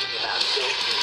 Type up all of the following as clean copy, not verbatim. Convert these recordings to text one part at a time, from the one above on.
talking about Goku.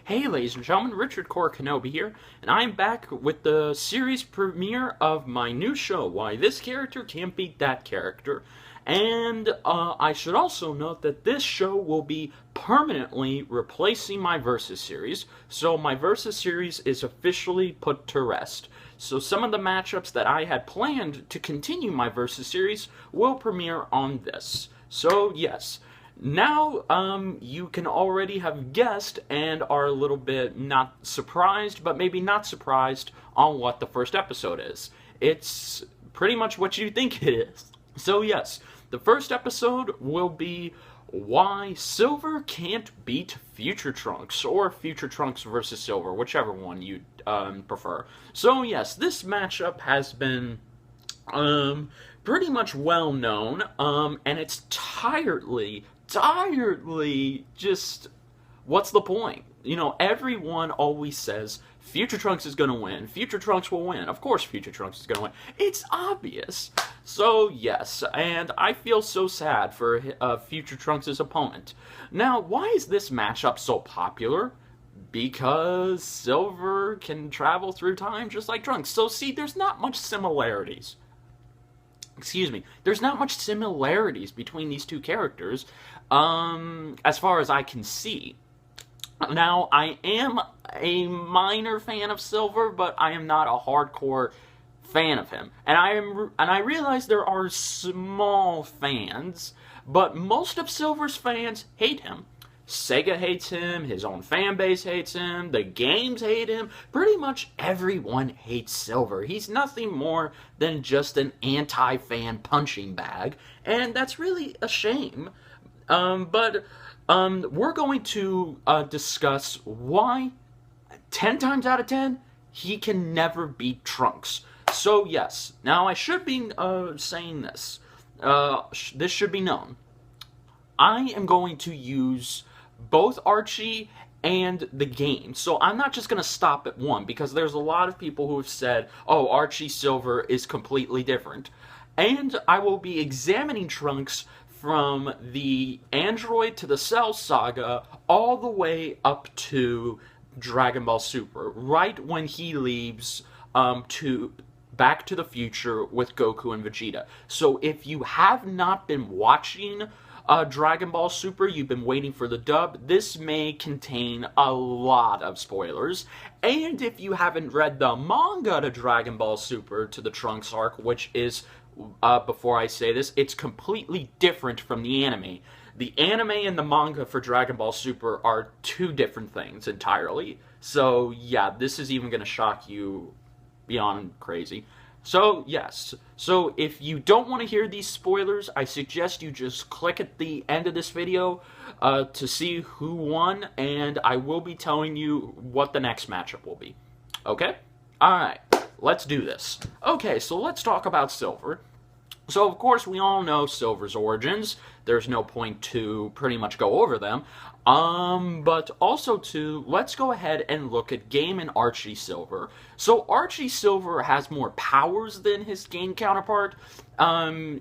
Hey ladies and gentlemen, Richard Korra Kenobi here, and I'm back with the series premiere of my new show, Why This Character Can't Beat That Character. And I should also note that this show will be permanently replacing my Versus series, so my Versus series is officially put to rest. So some of the matchups that I had planned to continue my Versus series will premiere on this. So yes. Now, you can already have guessed and are a little bit not surprised, but maybe not surprised on what the first episode is. It's pretty much what you think it is. So yes, the first episode will be why Silver can't beat Future Trunks, or Future Trunks versus Silver, whichever one you prefer. So yes, this matchup has been pretty much well known, and it's tiredly just, what's the point? You know, everyone always says, Future Trunks is gonna win, Future Trunks will win, of course Future Trunks is gonna win. It's obvious. So, yes, and I feel so sad for Future Trunks' opponent. Now, why is this matchup so popular? Because Silver can travel through time just like Trunks. So, see, there's not much similarities. There's not much similarities between these two characters, as far as I can see. Now, I am a minor fan of Silver, but I am not a hardcore fan of him. And I realize there are small fans, but most of Silver's fans hate him. Sega hates him, his own fan base hates him, the games hate him, pretty much everyone hates Silver. He's nothing more than just an anti-fan punching bag, and that's really a shame. But we're going to discuss why, 10 times out of 10, he can never beat Trunks. So yes, now I should be saying this. This should be known. I am going to use both Archie and the game. So I'm not just going to stop at one, because there's a lot of people who have said, oh, Archie Silver is completely different. And I will be examining Trunks from the Android to the Cell Saga all the way up to Dragon Ball Super, right when he leaves to Back to the Future with Goku and Vegeta. So if you have not been watching Dragon Ball Super, you've been waiting for the dub, this may contain a lot of spoilers. And if you haven't read the manga to Dragon Ball Super, to the Trunks arc, which is, before I say this, it's completely different from the anime. The anime and the manga for Dragon Ball Super are two different things entirely. So yeah, this is even going to shock you beyond crazy. So, yes. So, if you don't want to hear these spoilers, I suggest you just click at the end of this video to see who won, and I will be telling you what the next matchup will be. Okay? Alright, let's do this. Okay, so let's talk about Silver. So, of course, we all know Silver's origins. There's no point to pretty much go over them. But also let's go ahead and look at Game and Archie Silver. So Archie Silver has more powers than his game counterpart.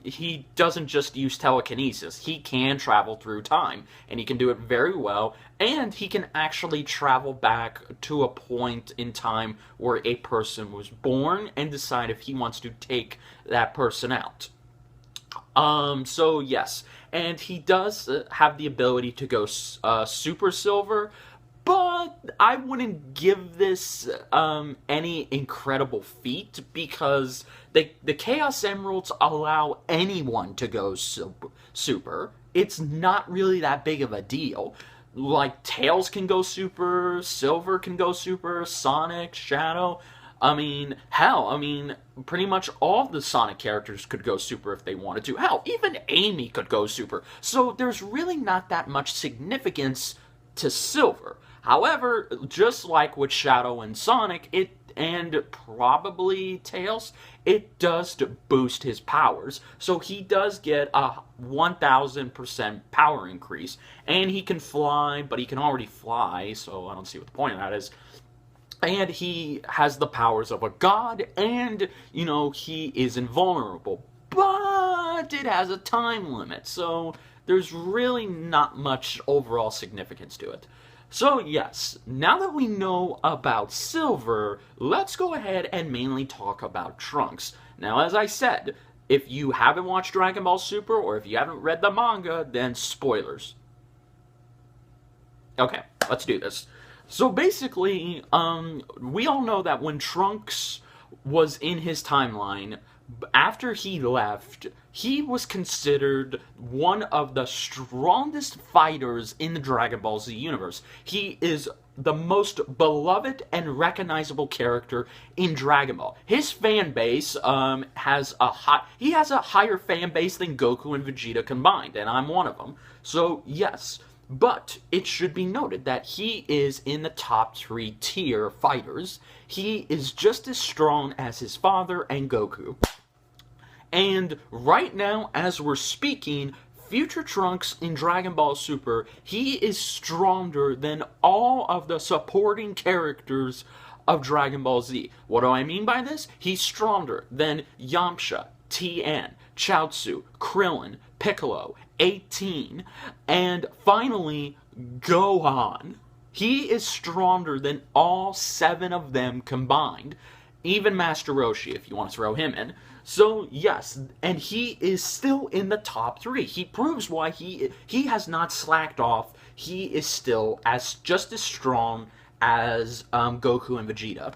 He doesn't just use telekinesis. He can travel through time, and he can do it very well, and he can actually travel back to a point in time where a person was born and decide if he wants to take that person out. So yes, and he does have the ability to go Super Silver, I wouldn't give this any incredible feat, because the Chaos Emeralds allow anyone to go super. It's not really that big of a deal. Like, Tails can go super, Silver can go super, Sonic, Shadow. I mean, hell, pretty much all the Sonic characters could go super if they wanted to. Hell, even Amy could go super. So there's really not that much significance to Silver. However, just like with Shadow and Sonic, and probably Tails, it does boost his powers. So he does get a 1,000% power increase. And he can fly, but he can already fly, so I don't see what the point of that is. And he has the powers of a god, and, he is invulnerable. But it has a time limit, so there's really not much overall significance to it. So yes, now that we know about Silver, let's go ahead and mainly talk about Trunks. Now, as I said, if you haven't watched Dragon Ball Super, or if you haven't read the manga, then spoilers. Okay, let's do this. So basically, we all know that when Trunks was in his timeline, after he left, he was considered one of the strongest fighters in the Dragon Ball Z universe. He is the most beloved and recognizable character in Dragon Ball. His fan base has a higher fan base than Goku and Vegeta combined, and I'm one of them. So yes. But it should be noted that he is in the top 3 tier fighters. He is just as strong as his father and Goku. And right now, as we're speaking, Future Trunks in Dragon Ball Super, he is stronger than all of the supporting characters of Dragon Ball Z. What do I mean by this? He's stronger than Yamcha, Tien, Chaozu, Krillin, Piccolo, 18, and finally, Gohan. He is stronger than all 7 of them combined, even Master Roshi, if you want to throw him in. So, yes, and he is still in the top 3. He proves why he has not slacked off. He is still just as strong as Goku and Vegeta.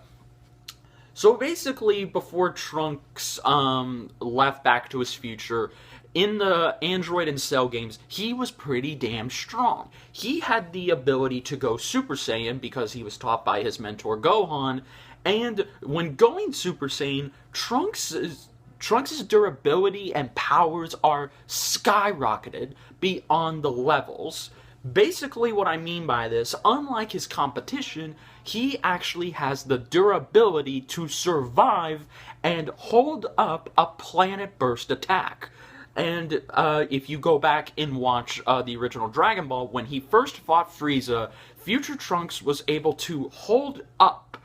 So basically, before Trunks left back to his future, in the Android and Cell games, he was pretty damn strong. He had the ability to go Super Saiyan because he was taught by his mentor Gohan, and when going Super Saiyan, Trunks' durability and powers are skyrocketed beyond the levels. Basically, what I mean by this, unlike his competition, he actually has the durability to survive and hold up a planet burst attack. And if you go back and watch the original Dragon Ball, when he first fought Frieza, Future Trunks was able to hold up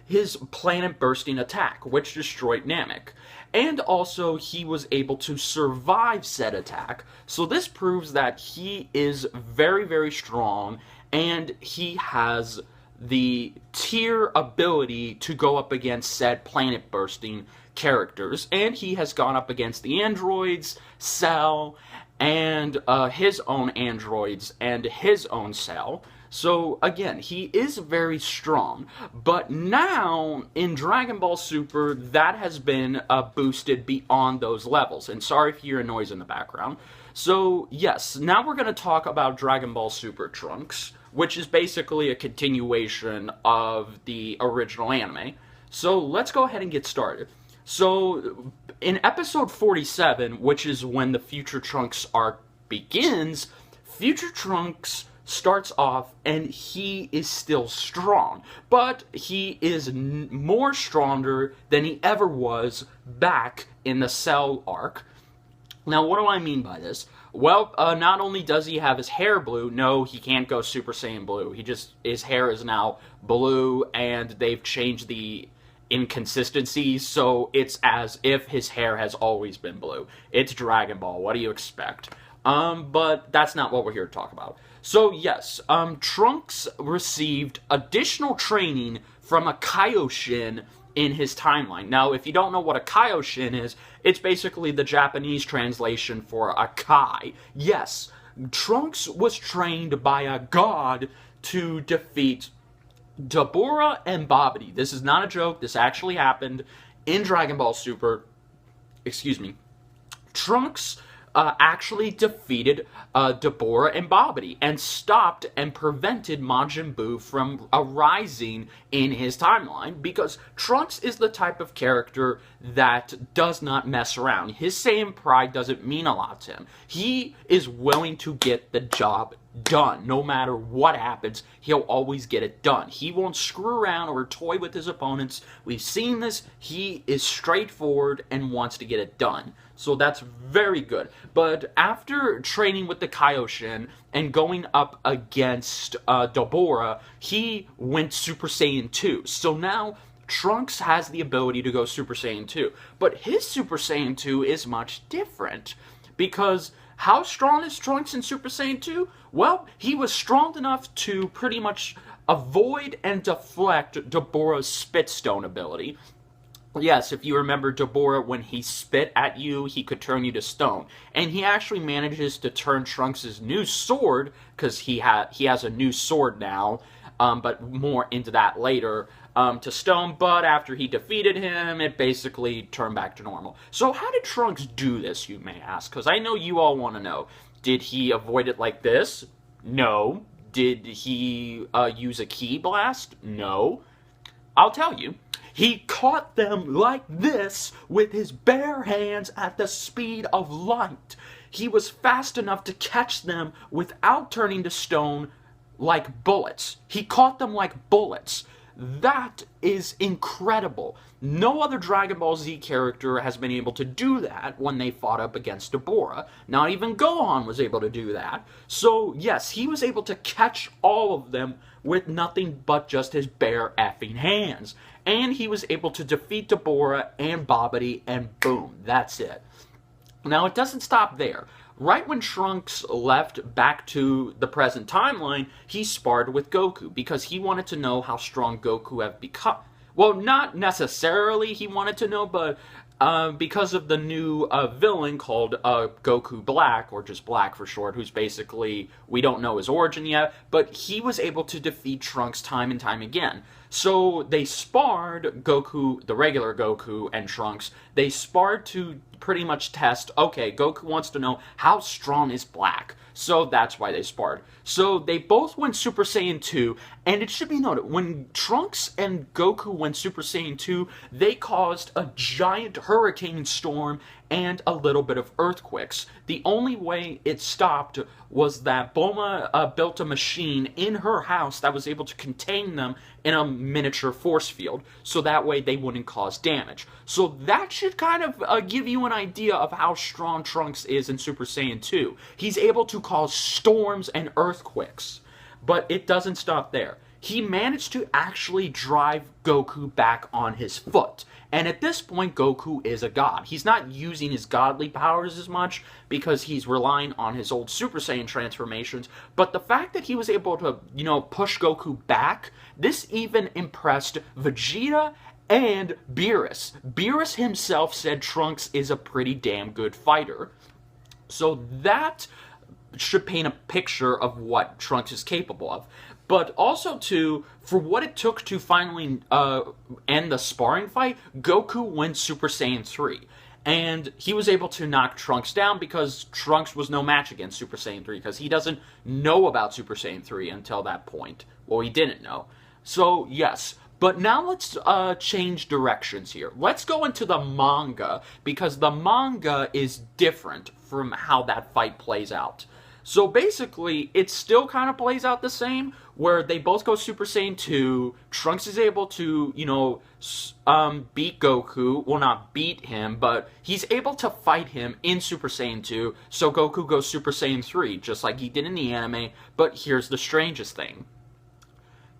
his planet-bursting attack, which destroyed Namek. And also, he was able to survive said attack. So this proves that he is very, very strong, and he has the tier ability to go up against said planet-bursting characters. And he has gone up against the androids, Cell, and his own androids, and his own Cell. So, again, he is very strong, but now, in Dragon Ball Super, that has been boosted beyond those levels, and sorry if you hear a noise in the background. So, yes, now we're going to talk about Dragon Ball Super Trunks, which is basically a continuation of the original anime. So, let's go ahead and get started. So, in episode 47, which is when the Future Trunks arc begins, Future Trunks starts off and he is still strong, but he is more stronger than he ever was back in the Cell arc. Now, what do I mean by this? Well, not only does he have his hair blue, no, he can't go Super Saiyan blue. His hair is now blue, and they've changed the inconsistencies, so it's as if his hair has always been blue. It's Dragon Ball, what do you expect? But that's not what we're here to talk about. So yes, Trunks received additional training from a Kaioshin in his timeline. Now, if you don't know what a Kaioshin is, it's basically the Japanese translation for a Kai. Yes, Trunks was trained by a god to defeat Deborah and Bobbity. This is not a joke. This actually happened in Dragon Ball Super. Excuse me. Trunks actually defeated Deborah and Bobbity and stopped and prevented Majin Buu from arising in his timeline, because Trunks is the type of character that does not mess around. His Saiyan pride doesn't mean a lot to him. He is willing to get the job done. No matter what happens, he'll always get it done. He won't screw around or toy with his opponents. We've seen this. He is straightforward and wants to get it done. So that's very good. But after training with the Kaioshin and going up against Deborah, he went Super Saiyan 2. So now Trunks has the ability to go Super Saiyan 2. But his Super Saiyan 2 is much different, because how strong is Trunks in Super Saiyan 2? Well, he was strong enough to pretty much avoid and deflect Deborah's Spit Stone ability. Yes, if you remember Deborah, when he spit at you, he could turn you to stone. And he actually manages to turn Trunks' new sword, because he has a new sword now, but more into that later, to stone. But after he defeated him, it basically turned back to normal. So how did Trunks do this, you may ask? Because I know you all want to know. Did he avoid it like this? No. Did he use a ki blast? No. I'll tell you. He caught them like this with his bare hands at the speed of light. He was fast enough to catch them without turning to stone like bullets. He caught them like bullets. That is incredible. No other Dragon Ball Z character has been able to do that when they fought up against Deborah. Not even Gohan was able to do that. So, yes, he was able to catch all of them with nothing but just his bare effing hands. And he was able to defeat Deborah and Bobbity, and boom, that's it. Now, it doesn't stop there. Right when Trunks left back to the present timeline, he sparred with Goku, because he wanted to know how strong Goku had become. Well, not necessarily he wanted to know, but because of the new villain called Goku Black, or just Black for short, who's basically, we don't know his origin yet, but he was able to defeat Trunks time and time again. So they sparred, Goku, the regular Goku, and Trunks. They sparred to pretty much test, okay, Goku wants to know how strong is Black. So that's why they sparred. So they both went Super Saiyan 2, and it should be noted, when Trunks and Goku went Super Saiyan 2, they caused a giant hurricane storm and a little bit of earthquakes. The only way it stopped was that Bulma built a machine in her house that was able to contain them in a miniature force field, so that way they wouldn't cause damage. So that should kind of give you an idea of how strong Trunks is in Super Saiyan 2. He's able to cause storms and earthquakes, but it doesn't stop there. He managed to actually drive Goku back on his foot. And at this point, Goku is a god. He's not using his godly powers as much because he's relying on his old Super Saiyan transformations. But the fact that he was able to, push Goku back, this even impressed Vegeta and Beerus. Beerus himself said Trunks is a pretty damn good fighter. So that should paint a picture of what Trunks is capable of. But also, too, for what it took to finally end the sparring fight, Goku went Super Saiyan 3. And he was able to knock Trunks down because Trunks was no match against Super Saiyan 3, because he doesn't know about Super Saiyan 3 until that point. Well, he didn't know. So, yes. But now let's change directions here. Let's go into the manga, because the manga is different from how that fight plays out. So basically, it still kind of plays out the same, where they both go Super Saiyan 2, Trunks is able to, beat Goku. Well, not beat him, but he's able to fight him in Super Saiyan 2, so Goku goes Super Saiyan 3, just like he did in the anime. But here's the strangest thing.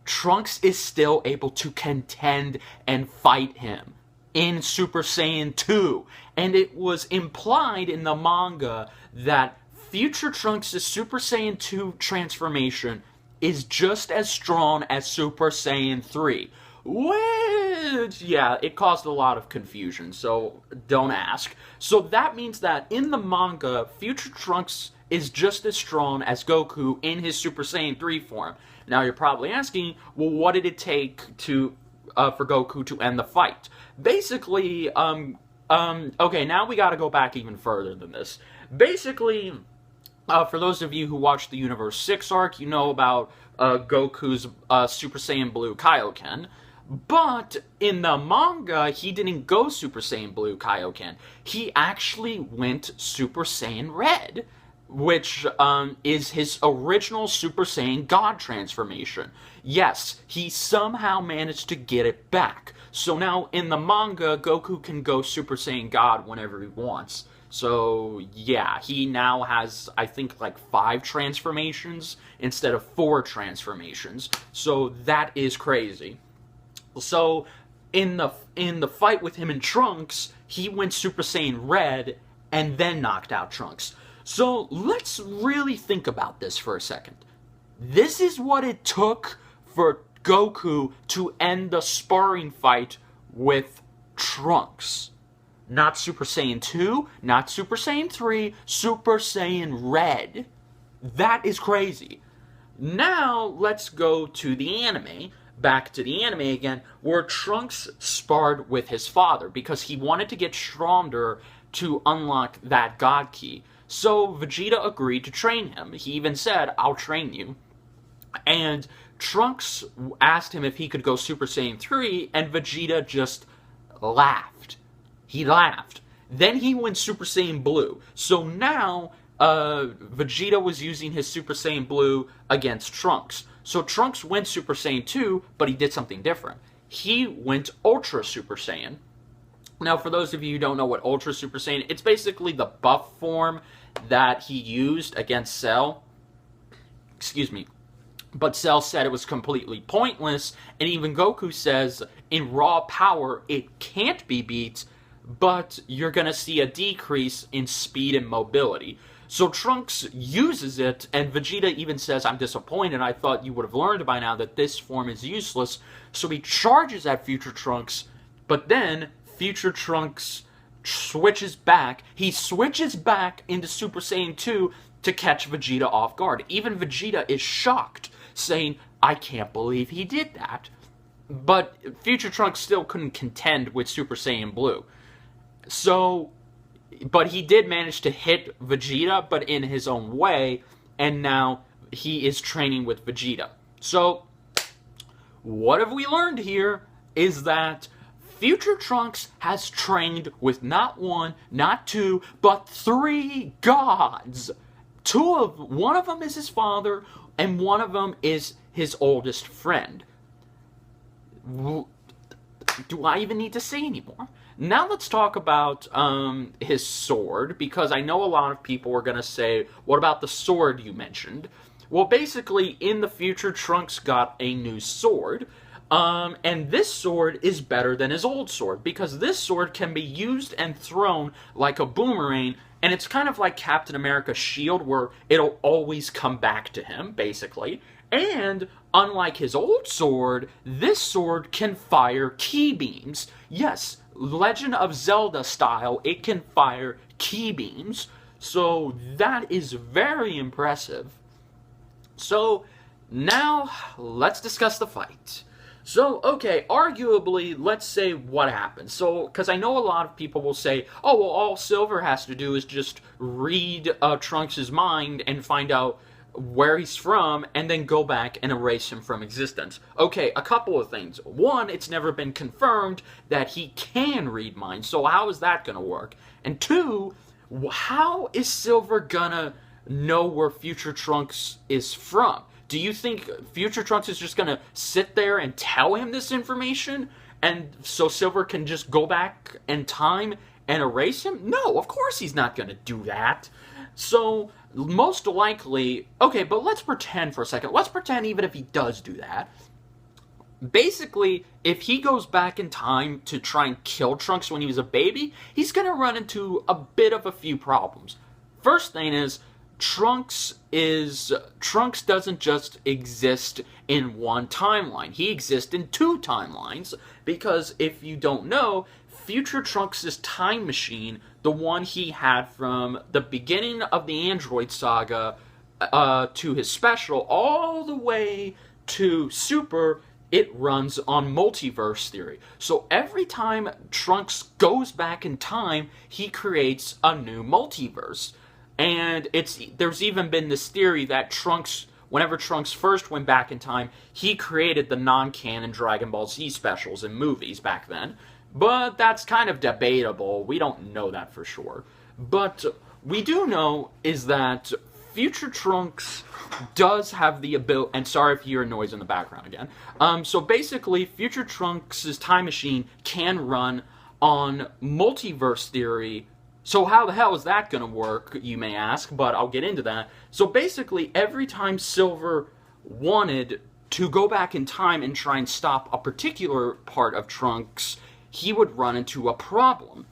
Trunks is still able to contend and fight him in Super Saiyan 2. And it was implied in the manga that future Trunks' Super Saiyan 2 transformation is just as strong as Super Saiyan 3. Which, yeah, it caused a lot of confusion, so don't ask. So that means that in the manga, Future Trunks is just as strong as Goku in his Super Saiyan 3 form. Now you're probably asking, well, what did it take to for Goku to end the fight? Basically, okay, now we gotta go back even further than this. Basically, for those of you who watched the Universe 6 arc, you know about Goku's Super Saiyan Blue Kaioken. But in the manga, he didn't go Super Saiyan Blue Kaioken. He actually went Super Saiyan Red, which is his original Super Saiyan God transformation. Yes, he somehow managed to get it back. So now in the manga, Goku can go Super Saiyan God whenever he wants. So yeah, he now has, I think, like 5 transformations instead of 4 transformations. So that is crazy. So in the fight with him and Trunks, he went Super Saiyan Red and then knocked out Trunks. So let's really think about this for a second. This is what it took for Goku to end the sparring fight with Trunks. Not Super Saiyan 2, not Super Saiyan 3, Super Saiyan Red. That is crazy. Now let's go to the anime. Back to the anime again, where Trunks sparred with his father because he wanted to get stronger to unlock that God Key. So Vegeta agreed to train him. He even said, I'll train you. And Trunks asked him if he could go Super Saiyan 3, and Vegeta just laughed. He laughed. Then he went Super Saiyan Blue. So now, Vegeta was using his Super Saiyan Blue against Trunks. So Trunks went Super Saiyan 2, but he did something different. He went Ultra Super Saiyan. Now, for those of you who don't know what Ultra Super Saiyan, it's basically the buff form that he used against Cell. Excuse me. But Cell said it was completely pointless, and even Goku says, in raw power, it can't be beat, but you're going to see a decrease in speed and mobility. So Trunks uses it, and Vegeta even says, I'm disappointed, I thought you would have learned by now that this form is useless. So he charges at Future Trunks, but then Future Trunks switches back. He switches back into Super Saiyan 2 to catch Vegeta off guard. Even Vegeta is shocked, saying, I can't believe he did that. But Future Trunks still couldn't contend with Super Saiyan Blue. So, but he did manage to hit Vegeta, but in his own way, and now he is training with Vegeta. So, what have we learned here is that Future Trunks has trained with not 1, not 2, but 3 gods. One of them is his father, and one of them is his oldest friend. Do I even need to say anymore? Now let's talk about his sword, because I know a lot of people are going to say, what about the sword you mentioned? Well, basically, in the future, Trunks got a new sword, and this sword is better than his old sword, because this sword can be used and thrown like a boomerang, and it's kind of like Captain America's shield, where it'll always come back to him, basically. And, unlike his old sword, this sword can fire ki beams. Yes, Legend of Zelda style, it can fire ki beams. So that is very impressive. So now let's discuss the fight. So, okay, arguably, let's say what happened. So, because I know a lot of people will say, oh, well, all Silver has to do is just read Trunks' mind and find out where he's from, and then go back and erase him from existence. Okay, a couple of things. One, it's never been confirmed that he can read minds, so how is that gonna work? And two, how is Silver gonna know where Future Trunks is from? Do you think Future Trunks is just gonna sit there and tell him this information, and so Silver can just go back in time and erase him? No, of course he's not gonna do that. So, most likely, okay, but let's pretend for a second. Let's pretend even if he does do that. Basically, if he goes back in time to try and kill Trunks when he was a baby, he's going to run into a bit of a few problems. First thing is, Trunks doesn't just exist in one timeline. He exists in two timelines because if you don't know, future Trunks' time machine, the one he had from the beginning of the Android saga to his special all the way to Super, it runs on multiverse theory. So every time Trunks goes back in time, he creates a new multiverse. And there's even been this theory that whenever Trunks first went back in time, he created the non-canon Dragon Ball Z specials and movies back then. But that's kind of debatable. We don't know that for sure. But we do know is that future Trunks does have the ability, and sorry if you hear noise in the background again. So basically, future Trunks' time machine can run on multiverse theory. So how the hell is that going to work, you may ask, but I'll get into that. So basically, every time Silver wanted to go back in time and try and stop a particular part of Trunks, he would run into a problem.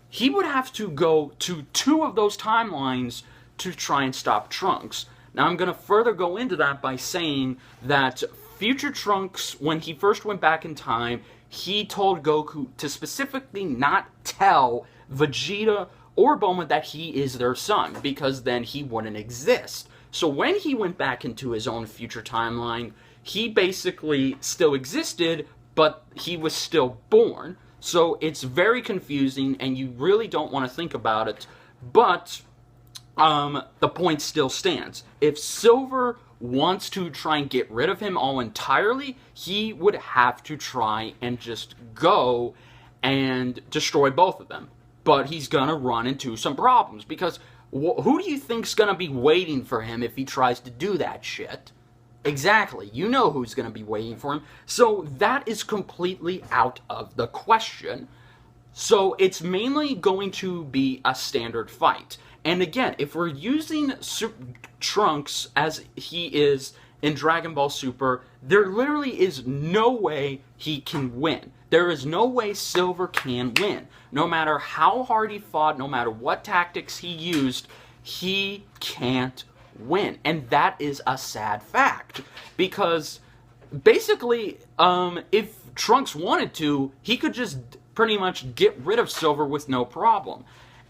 He would have to go to two of those timelines to try and stop Trunks. Now, I'm going to further go into that by saying that future Trunks, when he first went back in time, he told Goku to specifically not tell Vegeta or Bulma that he is their son, because then he wouldn't exist. So when he went back into his own future timeline, he basically still existed, but he was still born. So it's very confusing, and you really don't want to think about it. But the point still stands. If Silver wants to try and get rid of him all entirely, he would have to try and just go and destroy both of them. But he's going to run into some problems, because who do you think's going to be waiting for him if he tries to do that shit? Exactly. You know who's going to be waiting for him. So that is completely out of the question. So it's mainly going to be a standard fight. And again, if we're using Trunks as he is in Dragon Ball Super, there literally is no way he can win. There is no way Silver can win. No matter how hard he fought, no matter what tactics he used, he can't win. And that is a sad fact. Because basically, if Trunks wanted to, he could just pretty much get rid of Silver with no problem.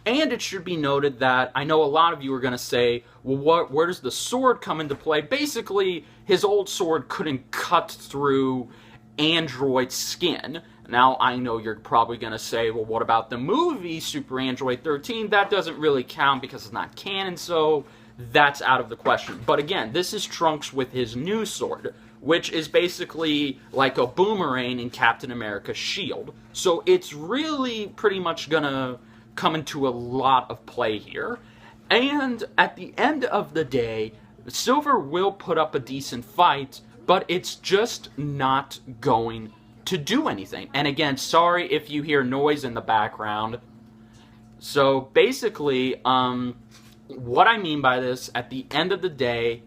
And it should be noted that I know a lot of you are going to say, well, where does the sword come into play? Basically, his old sword couldn't cut through Android skin. Now, I know you're probably going to say, well, what about the movie Super Android 13? That doesn't really count because it's not canon, so that's out of the question. But again, this is Trunks with his new sword, which is basically like a boomerang in Captain America's shield. So it's really pretty much going to come into a lot of play here. And at the end of the day, Silver will put up a decent fight, but it's just not going to do anything. And again, sorry if you hear noise in the background. So basically, what I mean by this, at the end of the day,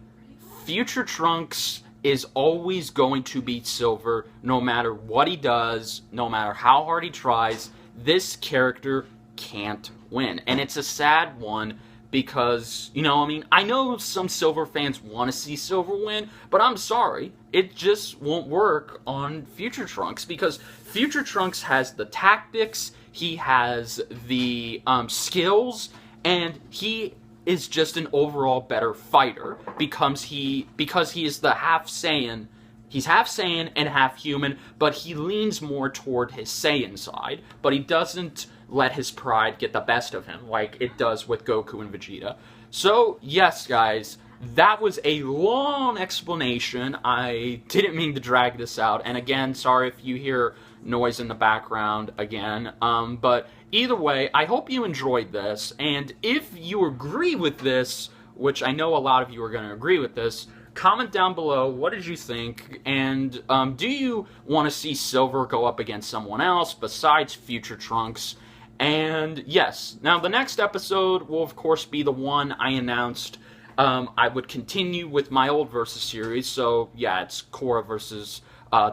future Trunks is always going to beat Silver, no matter what he does, no matter how hard he tries. This character can't win. And it's a sad one because, you know, I mean, I know some Silver fans want to see Silver win, but I'm sorry, it just won't work on future Trunks, because future Trunks has the tactics, he has the skills, and he is just an overall better fighter because he is the half Saiyan. He's half Saiyan and half human, but he leans more toward his Saiyan side, but he doesn't let his pride get the best of him like it does with Goku and Vegeta. So, yes, guys, that was a long explanation. I didn't mean to drag this out, and again, sorry if you hear noise in the background again, but either way, I hope you enjoyed this, and if you agree with this, which I know a lot of you are going to agree with this, comment down below, what did you think, and do you want to see Silver go up against someone else besides future Trunks? And yes, now the next episode will of course be the one I announced. I would continue with my old Versus series, so yeah, it's Korra Vs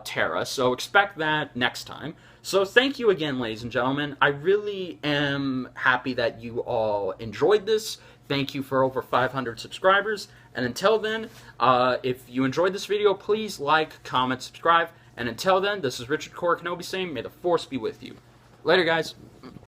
Terra, so expect that next time. So thank you again, ladies and gentlemen. I really am happy that you all enjoyed this. thank you for over 500 subscribers. And until then, if you enjoyed this video, please like, comment, subscribe. And until then, this is Richard Korra Kenobi saying, may the Force be with you. Later, guys.